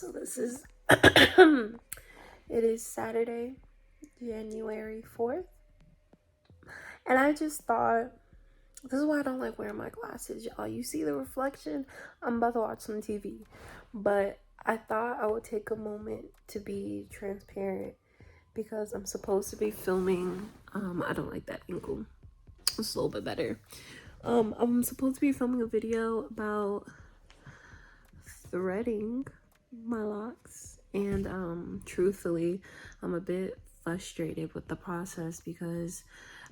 So this is it is Saturday, January 4th. And I just thought this is why I don't like wearing my glasses, y'all. You see the reflection? I'm about to watch some TV. But I thought I would take a moment to be transparent because I'm supposed to be filming. I don't like that angle. It's a little bit better. I'm supposed to be filming a video about threading my locks, and truthfully I'm a bit frustrated with the process because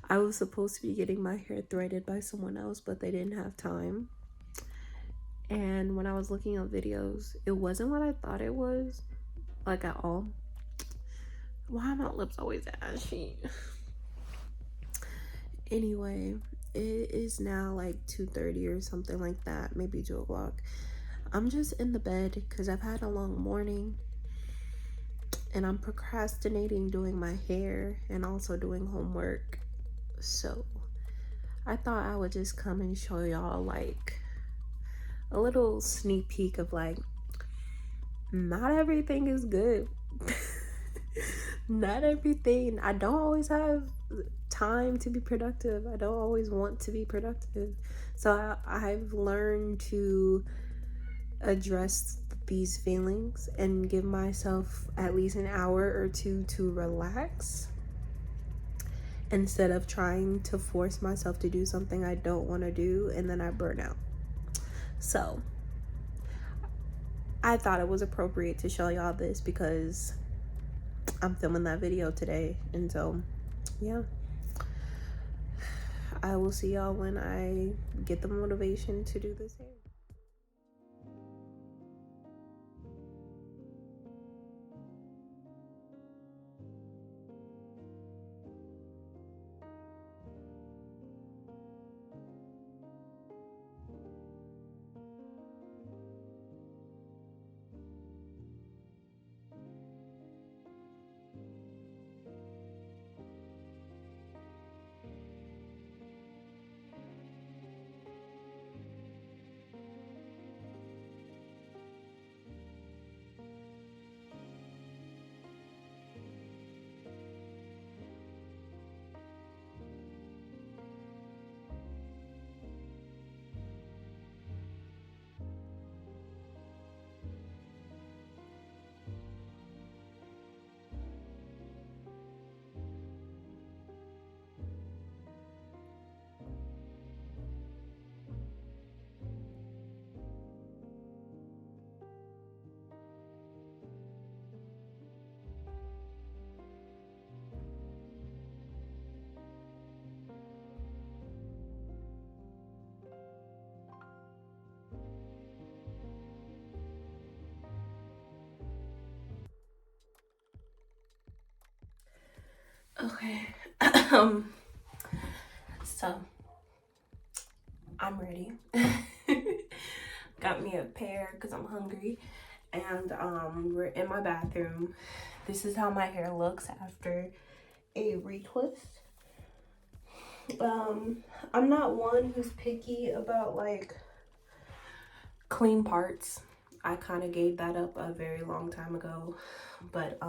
I was supposed to be getting my hair threaded by someone else, but they didn't have time. And when I was looking at videos, it wasn't what I thought it was, like, at all. Why are my lips always ashy? Anyway, it is now like 2:30 or something like that, maybe 2 o'clock. I'm just in the bed because I've had a long morning and I'm procrastinating doing my hair and also doing homework. So I thought I would just come and show y'all like a little sneak peek of like, not everything is good. Not everything. I don't always have time to be productive. I don't always want to be productive. So I've learned to address these feelings and give myself at least an hour or two to relax instead of trying to force myself to do something I don't want to do and then I burn out. So I thought it was appropriate to show y'all this because I'm filming that video today. And so yeah, I will see y'all when I get the motivation to do this hair. Okay. So I'm ready. Got me a pear because I'm hungry, and we're in my bathroom. This is how my hair looks after a retwist. I'm not one who's picky about like clean parts. I kind of gave that up a very long time ago, but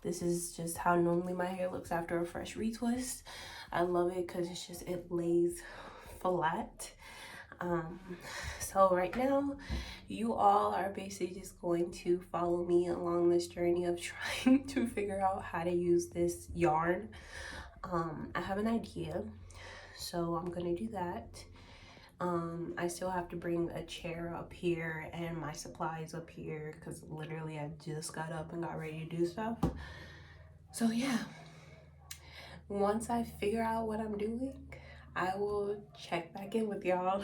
this is just how normally my hair looks after a fresh retwist. I love it because it's just, it lays flat. So right now you all are basically just going to follow me along this journey of trying to figure out how to use this yarn. I have an idea, so I'm gonna do that. I still have to bring a chair up here and my supplies up here because literally I just got up and got ready to do stuff. So yeah, once I figure out what I'm doing, I will check back in with y'all.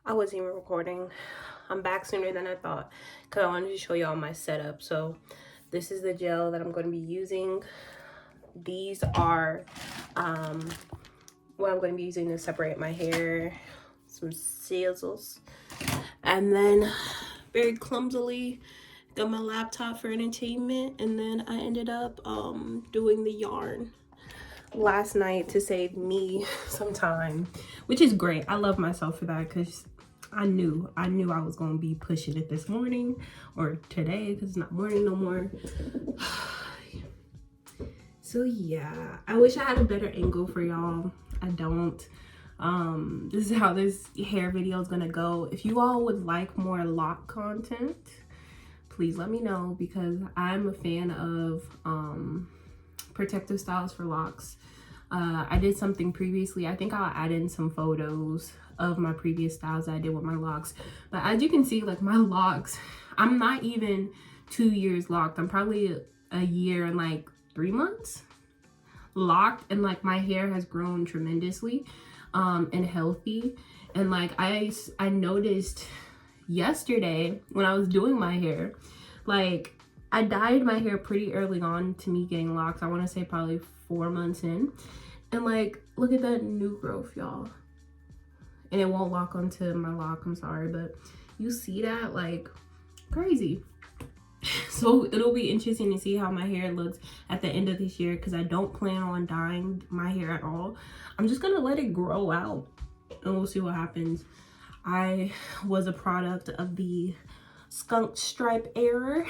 I wasn't even recording. I'm back sooner than I thought because I wanted to show y'all my setup. So this is the gel that I'm going to be using. These are what I'm going to be using to separate my hair. Some scissors, and then very clumsily got my laptop for entertainment, and then I ended up doing the yarn last night to save me some time, which is great. I love myself for that because I knew I was gonna be pushing it this morning or today because it's not morning no more. So yeah, I wish I had a better angle for y'all. I don't. This is how this hair video is gonna go. If you all would like more lock content, please let me know, because I'm a fan of protective styles for locks. I did something previously. I think I'll add in some photos of my previous styles that I did with my locks. But as you can see, like my locks, I'm not even 2 years locked. I'm probably a year and like 3 months locked, and like my hair has grown tremendously and healthy. And like I noticed yesterday when I was doing my hair, like I dyed my hair pretty early on to me getting locks. I want to say probably 4 months in, and like look at that new growth, y'all. And it won't lock onto my lock, I'm sorry, but you see that, like, crazy. So it'll be interesting to see how my hair looks at the end of this year, because I don't plan on dyeing my hair at all. I'm just gonna let it grow out and we'll see what happens. I was a product of the skunk stripe era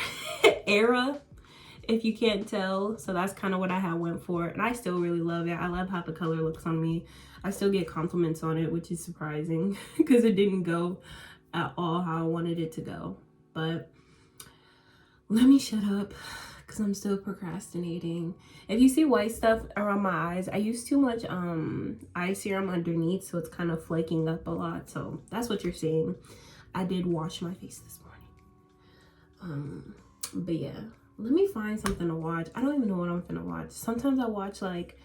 if you can't tell. So that's kind of what I went for, and I still really love it. I love how the color looks on me. I still get compliments on it, which is surprising because it didn't go at all how I wanted it to go. But let me shut up because I'm still procrastinating. If you see white stuff around my eyes, I use too much eye serum underneath, so it's kind of flaking up a lot. So that's what you're seeing. I did wash my face this morning. But yeah, let me find something to watch. I don't even know what I'm gonna watch. Sometimes I watch like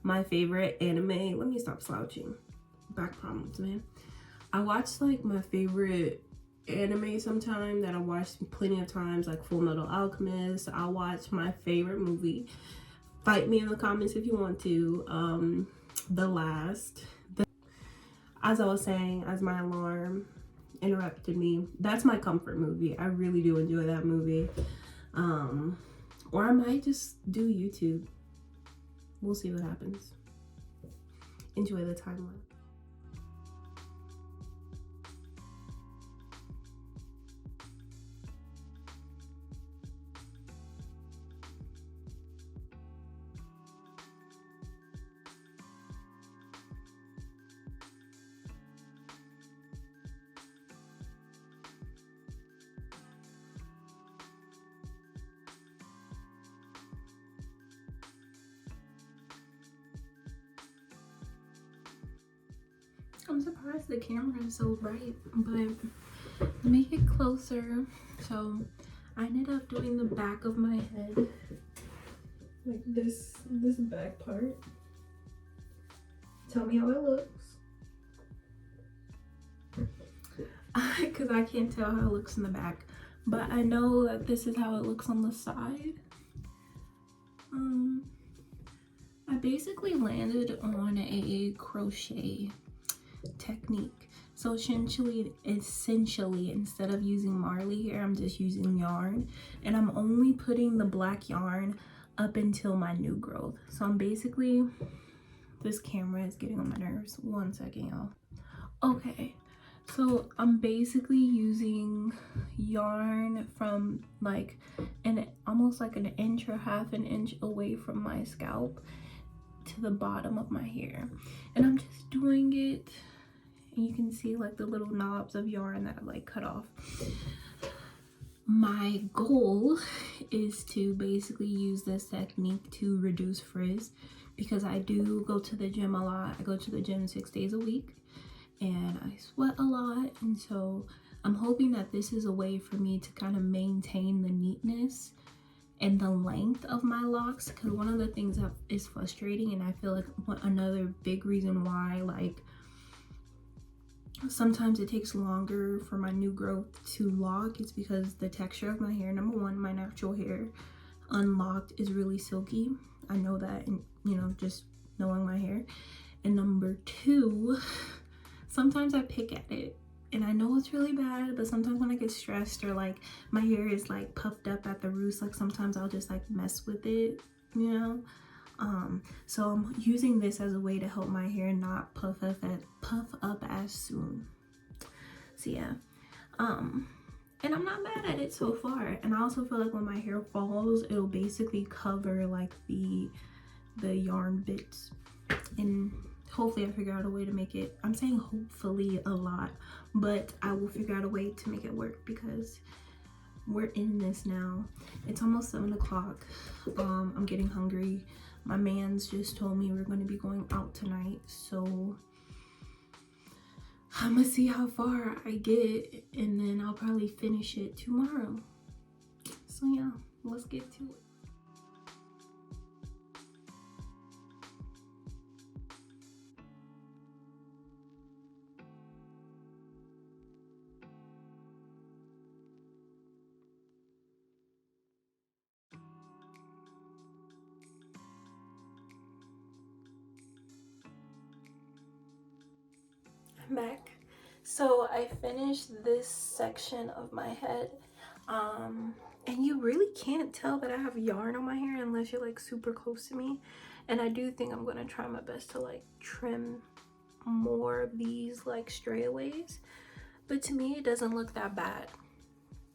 my favorite anime. Let me stop slouching. Back problems, man. I watch like my favorite anime sometime that I watched plenty of times, like Full Metal Alchemist. I'll watch my favorite movie. Fight me in the comments if you want to. The Last. As I was saying, as my alarm interrupted me, that's my comfort movie. I really do enjoy that movie. Or I might just do YouTube. We'll see what happens. Enjoy the time lapse. I'm surprised the camera is so bright, but make it closer. So I ended up doing the back of my head, like this back part. Tell me how it looks, because I can't tell how it looks in the back, but I know that this is how it looks on the side. I basically landed on a crochet technique. So essentially instead of using Marley here, I'm just using yarn, and I'm only putting the black yarn up until my new growth. So I'm basically, this camera is getting on my nerves. 1 second, y'all. Okay, so I'm basically using yarn from like almost like an inch or half an inch away from my scalp to the bottom of my hair, and I'm just doing it. And you can see like the little knobs of yarn that I've like cut off. My goal is to basically use this technique to reduce frizz, because I do go to the gym a lot. I go to the gym 6 days a week and I sweat a lot, and so I'm hoping that this is a way for me to kind of maintain the neatness and the length of my locks, because one of the things that is frustrating, and I feel like another big reason why like sometimes it takes longer for my new growth to lock, is because the texture of my hair, number one, my natural hair unlocked is really silky. I know that, and you know, just knowing my hair. And number two, sometimes I pick at it And I know it's really bad, but sometimes when I get stressed or like my hair is like puffed up at the roots, like sometimes I'll just like mess with it, you know. So I'm using this as a way to help my hair not puff up as soon. So yeah, and I'm not mad at it so far. And I also feel like when my hair falls, it'll basically cover like the yarn bits, and hopefully I figure out a way to make it, I'm saying hopefully a lot, but I will figure out a way to make it work because we're in this now. It's almost 7 o'clock. I'm getting hungry. My mans just told me we're going to be going out tonight, so I'm gonna see how far I get and then I'll probably finish it tomorrow. So yeah, let's get to it. I'm back. So I finished this section of my head, and you really can't tell that I have yarn on my hair unless you're like super close to me. And I do think I'm gonna try my best to like trim more of these like strayaways, but to me it doesn't look that bad,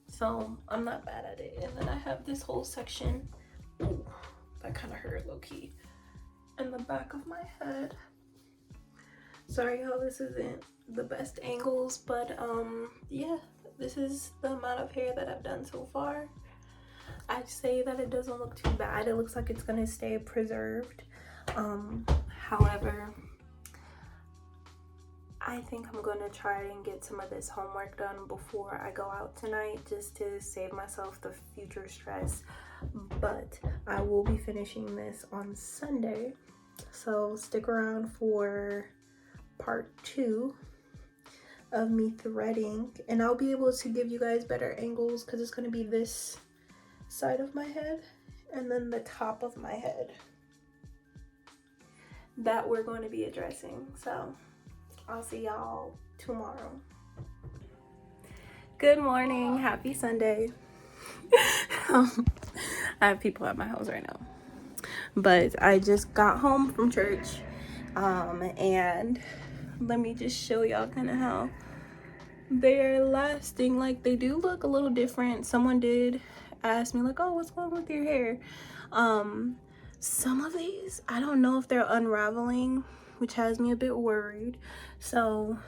so I'm not bad at it. And then I have this whole section, ooh, that kind of hurt low-key, in the back of my head. Sorry y'all, this isn't the best angles, but yeah, this is the amount of hair that I've done so far. I'd say that it doesn't look too bad. It looks like it's gonna stay preserved. However, I think I'm gonna try and get some of this homework done before I go out tonight, just to save myself the future stress. But I will be finishing this on Sunday, so stick around for part 2 of me threading, and I'll be able to give you guys better angles because it's going to be this side of my head and then the top of my head that we're going to be addressing. So I'll see y'all tomorrow. Good morning, happy Sunday. I have people at my house right now, but I just got home from church, and let me just show y'all kind of how they're lasting. Like, they do look a little different. Someone did ask me like, oh, what's going on with your hair? Some of these, I don't know if they're unraveling, which has me a bit worried, so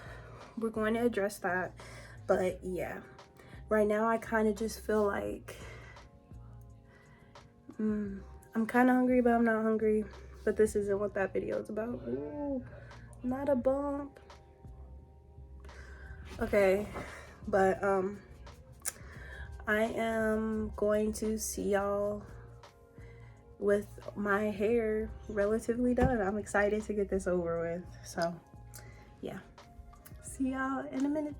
we're going to address that. But yeah, right now I kind of just feel like I'm kind of hungry, but I'm not hungry. But this isn't what that video is about. Ooh, not a bump. Okay, but I am going to see y'all with my hair relatively done. I'm excited to get this over with. So yeah, see y'all in a minute.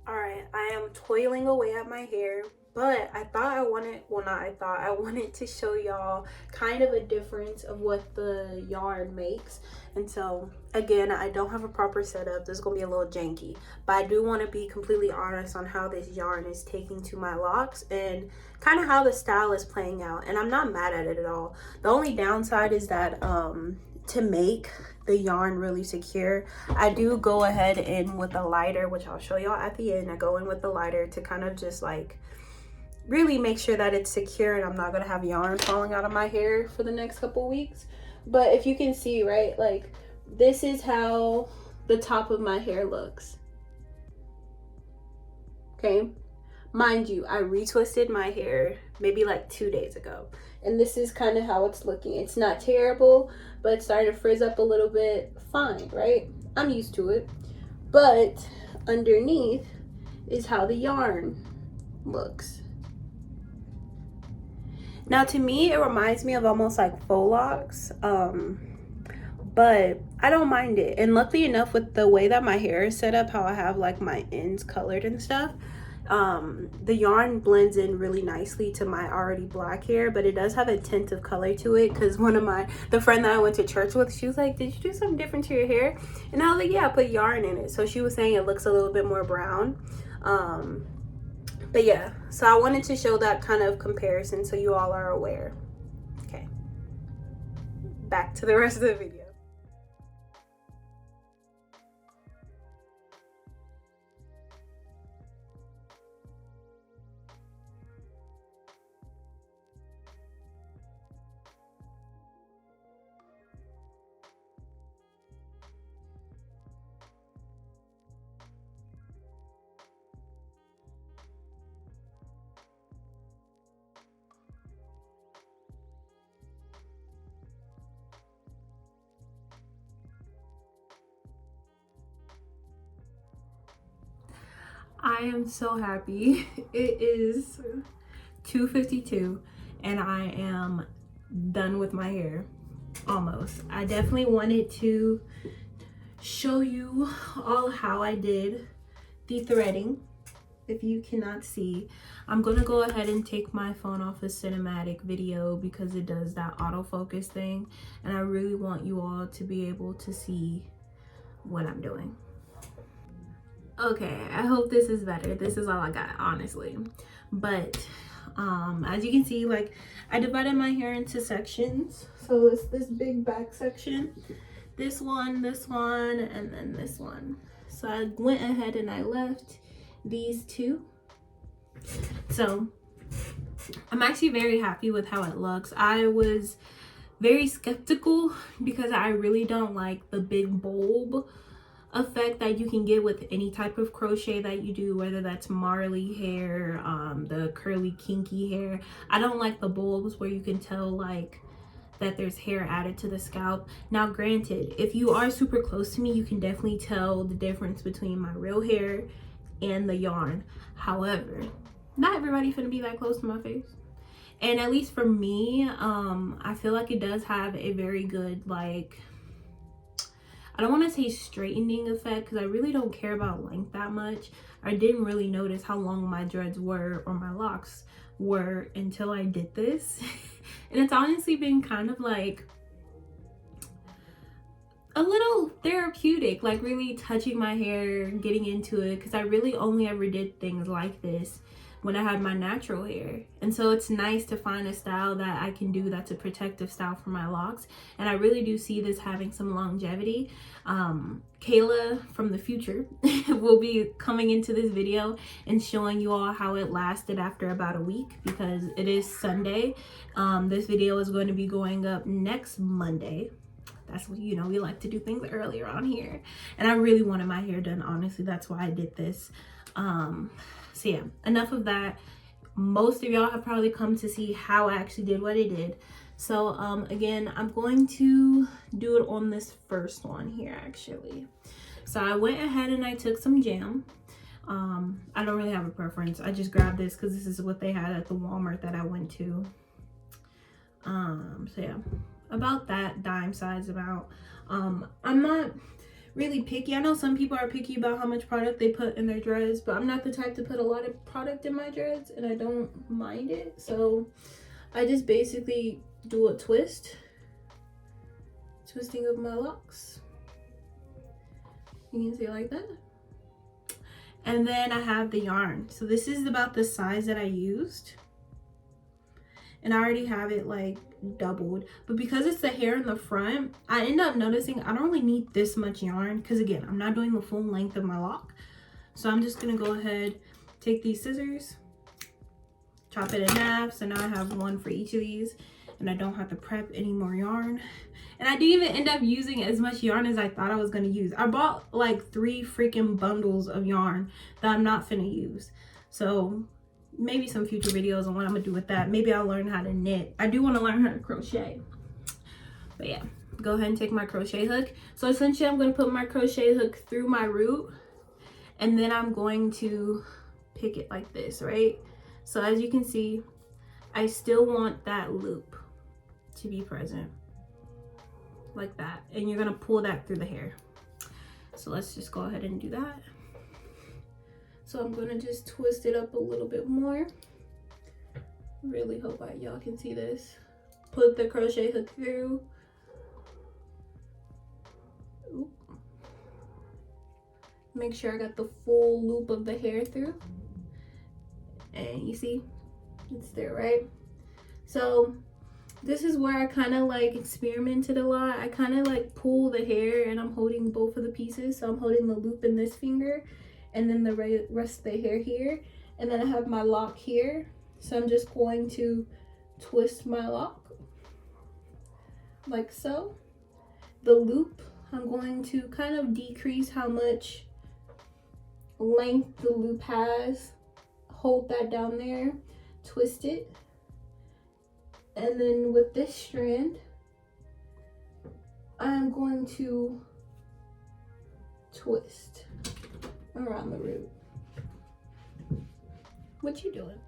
All right, I am toiling away at my hair, but I wanted to show y'all kind of a difference of what the yarn makes. And so again, I don't have a proper setup. This is gonna be a little janky, but I do want to be completely honest on how this yarn is taking to my locks and kind of how the style is playing out. And I'm not mad at it at all. The only downside is that to make the yarn really secure, I do go ahead in with a lighter, which I'll show y'all at the end. I go in with the lighter to kind of just like really make sure that it's secure and I'm not gonna have yarn falling out of my hair for the next couple weeks. But if you can see, right, like this is how the top of my hair looks. Okay, mind you, I retwisted my hair maybe like 2 days ago, and this is kind of how it's looking. It's not terrible, but it's starting to frizz up a little bit. Fine, right? I'm used to it. But underneath, is how the yarn looks. Now to me, it reminds me of almost like faux locks, but I don't mind it. And luckily enough, with the way that my hair is set up, how I have like my ends colored and stuff, the yarn blends in really nicely to my already black hair, but it does have a tint of color to it, because the friend that I went to church with, she was like, did you do something different to your hair? And I was like, yeah, I put yarn in it. So she was saying it looks a little bit more brown. But yeah, so I wanted to show that kind of comparison so you all are aware. Okay, back to the rest of the video. I am so happy. It is 2:52 and I am done with my hair, almost. I definitely wanted to show you all how I did the threading. If you cannot see, I'm gonna go ahead and take my phone off the cinematic video because it does that autofocus thing, and I really want you all to be able to see what I'm doing. Okay, I hope this is better. This is all I got, honestly. But as you can see, like, I divided my hair into sections. So it's this big back section, this one, and then this one. So I went ahead and I left these two. So I'm actually very happy with how it looks. I was very skeptical because I really don't like the big bulb effect that you can get with any type of crochet that you do, whether that's Marley hair, the curly kinky hair. I don't like the bulbs where you can tell like that there's hair added to the scalp. Now granted, if you are super close to me, you can definitely tell the difference between my real hair and the yarn. However, not everybody finna be that close to my face. And at least for me, I feel like it does have a very good, like, I don't want to say straightening effect because I really don't care about length that much. I didn't really notice how long my dreads were or my locks were until I did this. And it's honestly been kind of like a little therapeutic, like really touching my hair, getting into it, because I really only ever did things like this when I had my natural hair. And so it's nice to find a style that I can do that's a protective style for my locks, and I really do see this having some longevity. Kayla from the future will be coming into this video and showing you all how it lasted after about a week, because it is Sunday. This video is going to be going up next Monday. That's what, you know, we like to do things earlier on here, and I really wanted my hair done, honestly. That's why I did this. So yeah, enough of that. Most of y'all have probably come to see how I actually did what I did. So again, I'm going to do it on this first one here actually. So I went ahead and I took some jam. I don't really have a preference. I just grabbed this because this is what they had at the Walmart that I went to. So yeah, about that dime size amount. I'm not really picky. I know some people are picky about how much product they put in their dreads, but I'm not the type to put a lot of product in my dreads, and I don't mind it. So I just basically do a twisting of my locks. You can see like that. And then I have the yarn. So this is about the size that I used, and I already have it like doubled, but because it's the hair in the front, I end up noticing I don't really need this much yarn, because again, I'm not doing the full length of my lock. So I'm just gonna go ahead, take these scissors, chop it in half. So now I have one for each of these, and I don't have to prep any more yarn. And I didn't even end up using as much yarn as I thought I was gonna use. I bought like 3 freaking bundles of yarn that I'm not finna use. So maybe some future videos on what I'm gonna do with that. Maybe I'll learn how to knit. I do want to learn how to crochet. But yeah, go ahead and take my crochet hook. So essentially I'm going to put my crochet hook through my root, And then I'm going to pick it like this, right? So as you can see, I still want that loop to be present like that, and you're gonna pull that through the hair. So let's just go ahead and do that. So I'm gonna just twist it up a little bit more. Really hope y'all can see this. Put the crochet hook through. Oop. Make sure I got the full loop of the hair through. And you see, it's there, right? So this is where I kind of like experimented a lot. I kind of like pull the hair and I'm holding both of the pieces. So I'm holding the loop in this finger and then the rest of the hair here. And then I have my lock here. So I'm just going to twist my lock like so. The loop, I'm going to kind of decrease how much length the loop has. Hold that down there, twist it. And then with this strand, I'm going to twist around the root. What you doing?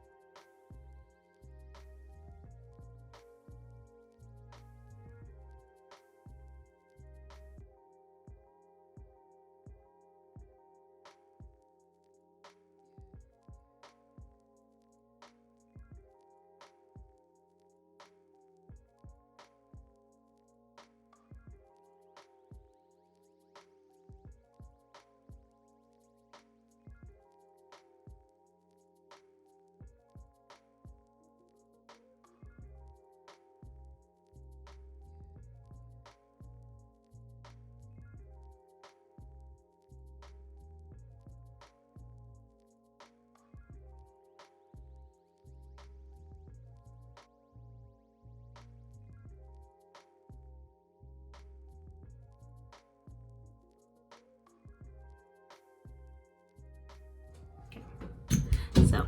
So,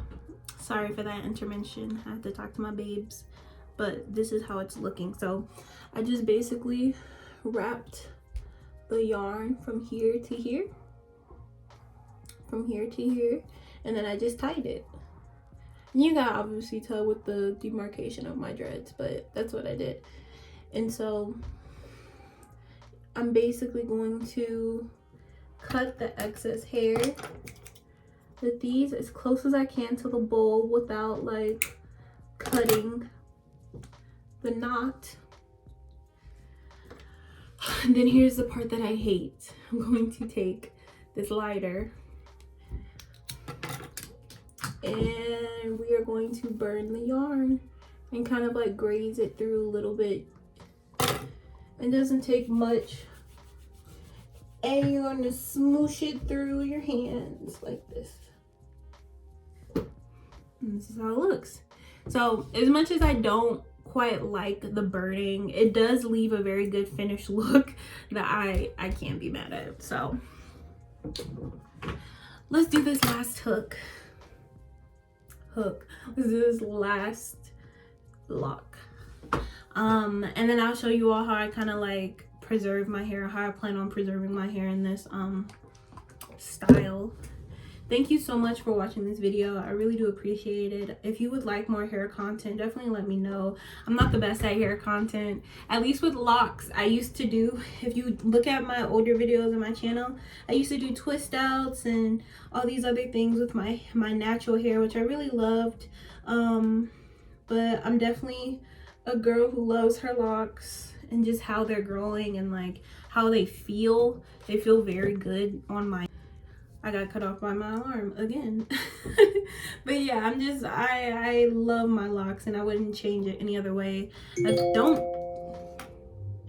sorry for that intervention. I have to talk to my babes, but this is how it's looking. So, I just basically wrapped the yarn from here to here, and then I just tied it. You can obviously tell with the demarcation of my dreads, but that's what I did. And so, I'm basically going to cut the excess hair with these as close as I can to the bowl without like cutting the knot. And then here's the part that I hate. I'm going to take this lighter and we are going to burn the yarn and kind of like graze it through a little bit. It doesn't take much. And you're going to smoosh it through your hands like this. And this is how it looks. So as much as I don't quite like the burning, it does leave a very good finished look that I can't be mad at. So let's do this last hook. Let's do this last lock. And then I'll show you all how I kind of like preserve my hair, how I plan on preserving my hair in this style. Thank you so much for watching this video. I really do appreciate it. If you would like more hair content, definitely let me know. I'm not the best at hair content, at least with locks. I used to do, if you look at my older videos on my channel, I used to do twist outs and all these other things with my natural hair, which I really loved. But I'm definitely a girl who loves her locks and just how they're growing and like how they feel. They feel very good on my, I got cut off by my alarm again. But yeah, I love my locks and I wouldn't change it any other way. I don't,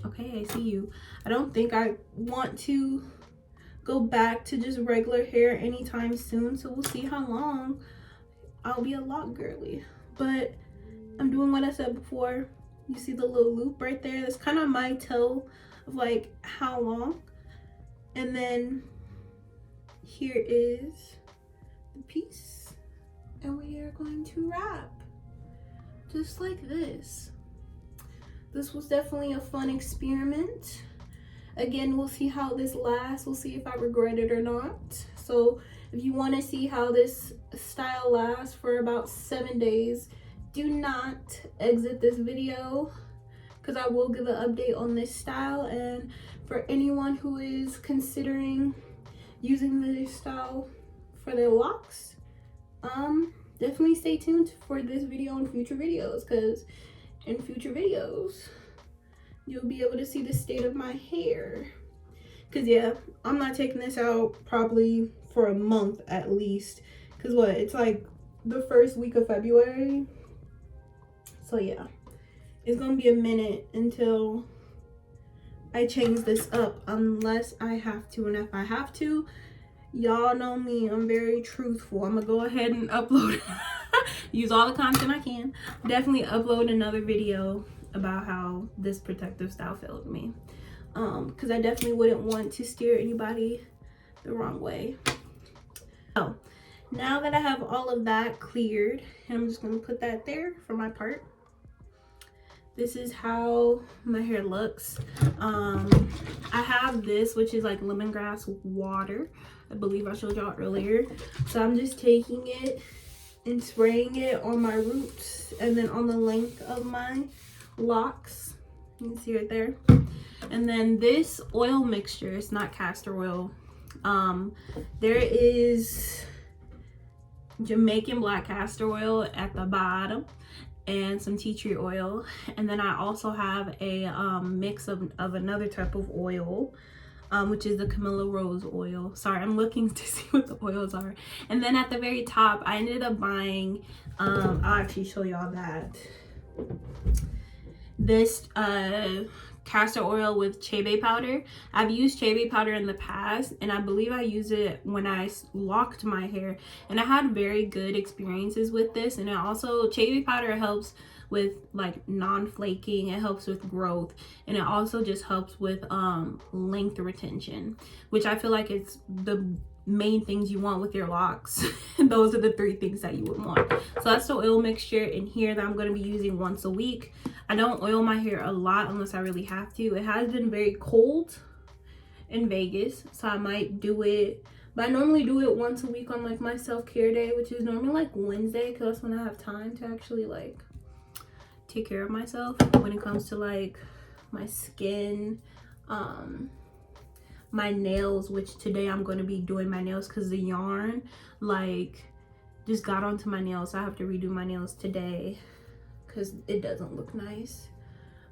okay, I see you. I don't think I want to go back to just regular hair anytime soon. So we'll see how long I'll be a lock girly. But I'm doing what I said before. You see the little loop right there? That's kind of my tell of like how long. And then here is the piece, and we are going to wrap just like this. This was definitely a fun experiment. Again, we'll see how this lasts. We'll see if I regret it or not. So If you want to see how this style lasts for about 7 days, do not exit this video, because I will give an update on this style. And for anyone who is considering using this style for their locks, definitely stay tuned for this video and future videos, because in future videos you'll be able to see the state of my hair. Because yeah, I'm not taking this out probably for a month at least, because what, it's like the first week of February. So yeah, it's gonna be a minute until I change this up, unless I have to. And if I have to, y'all know me, I'm very truthful. I'm gonna go ahead and upload use all the content I can. Definitely upload another video about how this protective style failed me, because I definitely wouldn't want to steer anybody the wrong way. So now that I have all of that cleared, and I'm just gonna put that there for my part. This is how my hair looks. I have this, which is like lemongrass water. I believe I showed y'all earlier. So I'm just taking it and spraying it on my roots and then on the length of my locks. You can see right there. And then this oil mixture, it's not castor oil. There is Jamaican black castor oil at the bottom, and some tea tree oil. And then I also have a mix of another type of oil, which is the Camilla Rose oil. Sorry, I'm looking to see what the oils are. And then at the very top, I ended up buying, I'll actually show y'all that. This castor oil with chebe powder. I've used chebe powder in the past, and I believe I used it when I locked my hair, and I had very good experiences with this. And it also, chebe powder helps with like non-flaking, it helps with growth, and it also just helps with length retention, which I feel like it's the main things you want with your locks. Those are the 3 things that you would want. So that's the oil mixture in here that I'm going to be using once a week. I don't oil my hair a lot unless I really have to. It has been very cold in Vegas, so I might do it, but I normally do it once a week on like my self-care day, which is normally like Wednesday, because that's when I have time to actually like take care of myself when it comes to like my skin, my nails, which today I'm going to be doing my nails because the yarn like just got onto my nails. So I have to redo my nails today because it doesn't look nice.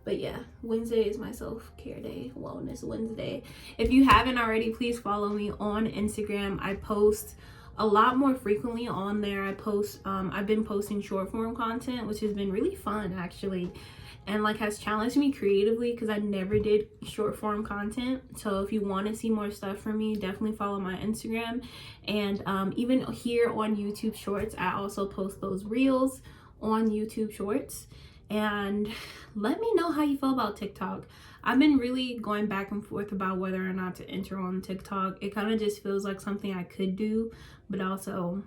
But yeah, Wednesday is my self-care day, Wellness Wednesday. If you haven't already, please follow me on Instagram. I post a lot more frequently on there. I've been posting short form content, which has been really fun actually, and like has challenged me creatively because I never did short form content. So if you want to see more stuff from me, definitely follow my Instagram. And even here on YouTube Shorts, I also post those reels on YouTube Shorts. And let me know how you feel about TikTok. I've been really going back and forth about whether or not to enter on TikTok. It kind of just feels like something I could do, but also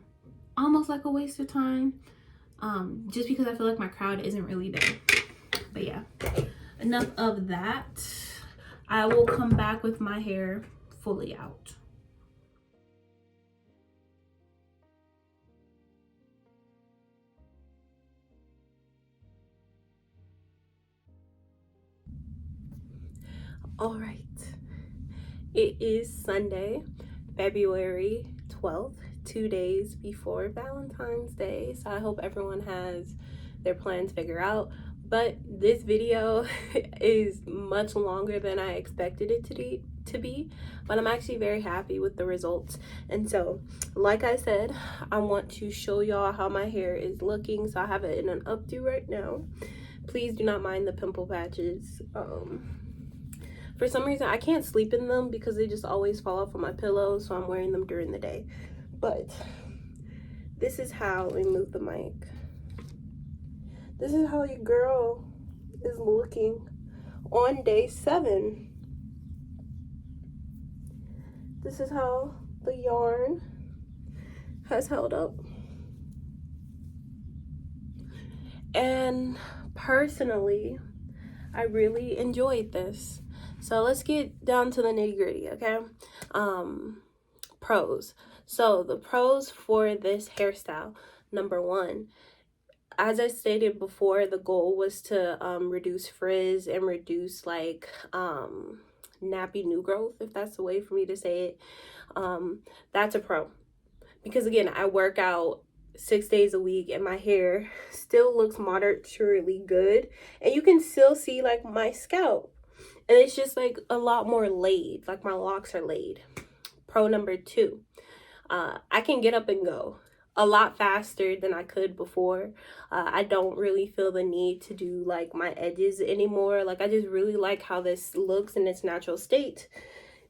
almost like a waste of time, just because I feel like my crowd isn't really there. But yeah, enough of that. I will come back with my hair fully out. All right, it is Sunday, February 12th, 2 days before Valentine's Day. So I hope everyone has their plans figured out. But this video is much longer than I expected it to be, but I'm actually very happy with the results. And so, like I said, I want to show y'all how my hair is looking. So I have it in an updo right now. Please do not mind the pimple patches. For some reason, I can't sleep in them because they just always fall off of my pillow, so I'm wearing them during the day. But this is how, let me move the mic. This is how your girl is looking on day 7. This is how the yarn has held up. And personally, I really enjoyed this. So let's get down to the nitty-gritty, okay? pros. So the pros for this hairstyle, number one, as I stated before, the goal was to reduce frizz and reduce like nappy new growth, if that's the way for me to say it. That's a pro, because again, I work out 6 days a week and my hair still looks moderately good, and you can still see like my scalp, and it's just like a lot more laid, like my locks are laid. Pro number two, I can get up and go a lot faster than I could before. I don't really feel the need to do like my edges anymore. Like, I just really like how this looks in its natural state.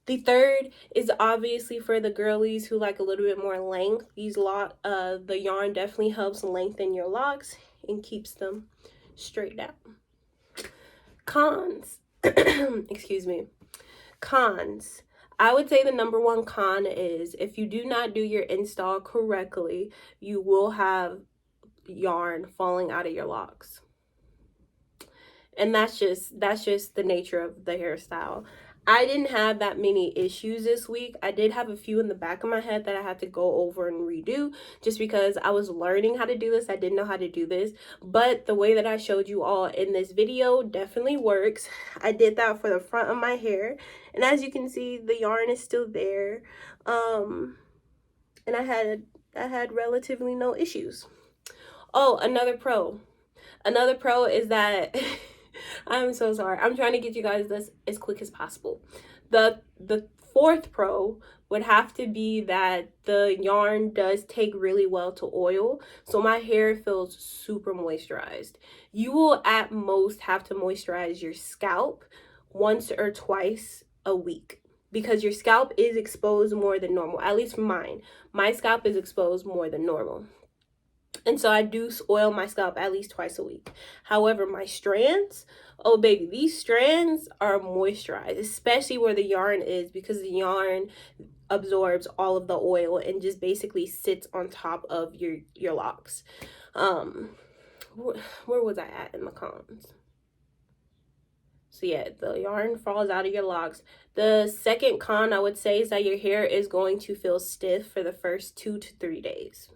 The third is obviously for the girlies who like a little bit more length. The yarn definitely helps lengthen your locks and keeps them straight down. Cons. Excuse me. Cons. I would say the number one con is if you do not do your install correctly, you will have yarn falling out of your locks. And that's just the nature of the hairstyle. I didn't have that many issues this week. I did have a few in the back of my head that I had to go over and redo just because I was learning how to do this. I didn't know how to do this, but the way that I showed you all in this video definitely works. I did that for the front of my hair, and as you can see, the yarn is still there. And I had relatively no issues. Oh, another pro is that I'm so sorry. I'm trying to get you guys this as quick as possible. The fourth pro would have to be that the yarn does take really well to oil, so my hair feels super moisturized. You will at most have to moisturize your scalp once or twice a week, because your scalp is exposed more than normal. At least mine. My scalp is exposed more than normal. And so I do oil my scalp at least twice a week. However, my strands, oh baby, these strands are moisturized, especially where the yarn is, because the yarn absorbs all of the oil and just basically sits on top of your locks. Where was I at in the cons? So yeah, the yarn falls out of your locks. The second con I would say is that your hair is going to feel stiff for the first 2 to 3 days.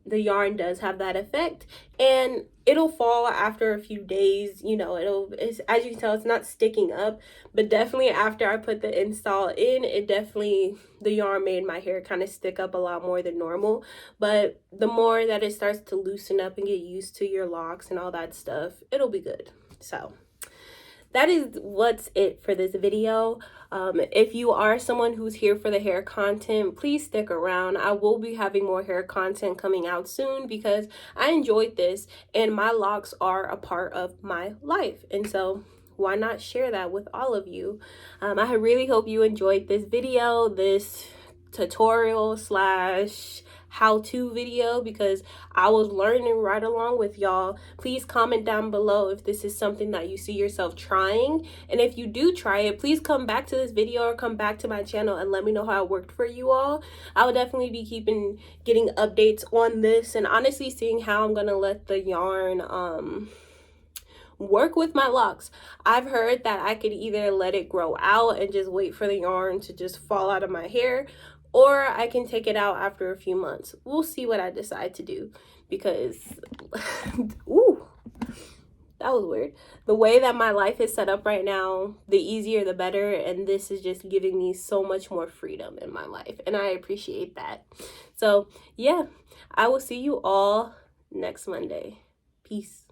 The yarn does have that effect, and it'll fall after a few days. You know, as you can tell, it's not sticking up, but definitely after I put the install in, the yarn made my hair kind of stick up a lot more than normal. But the more that it starts to loosen up and get used to your locks and all that stuff, it'll be good. So that is what's it for this video. If you are someone who's here for the hair content, please stick around. I will be having more hair content coming out soon because I enjoyed this and my locks are a part of my life, and so why not share that with all of you? I really hope you enjoyed this video, this tutorial slash how-to video, because I was learning right along with y'all. Please comment down below if this is something that you see yourself trying, and if you do try it, please come back to this video or come back to my channel and let me know how it worked for you all. I will definitely be getting updates on this, and honestly seeing how I'm gonna let the yarn work with my locks. I've heard that I could either let it grow out and just wait for the yarn to just fall out of my hair, or I can take it out after a few months. We'll see what I decide to do, because ooh, that was weird. The way that my life is set up right now, the easier the better, and this is just giving me so much more freedom in my life, and I appreciate that. So yeah, I will see you all next Monday. Peace.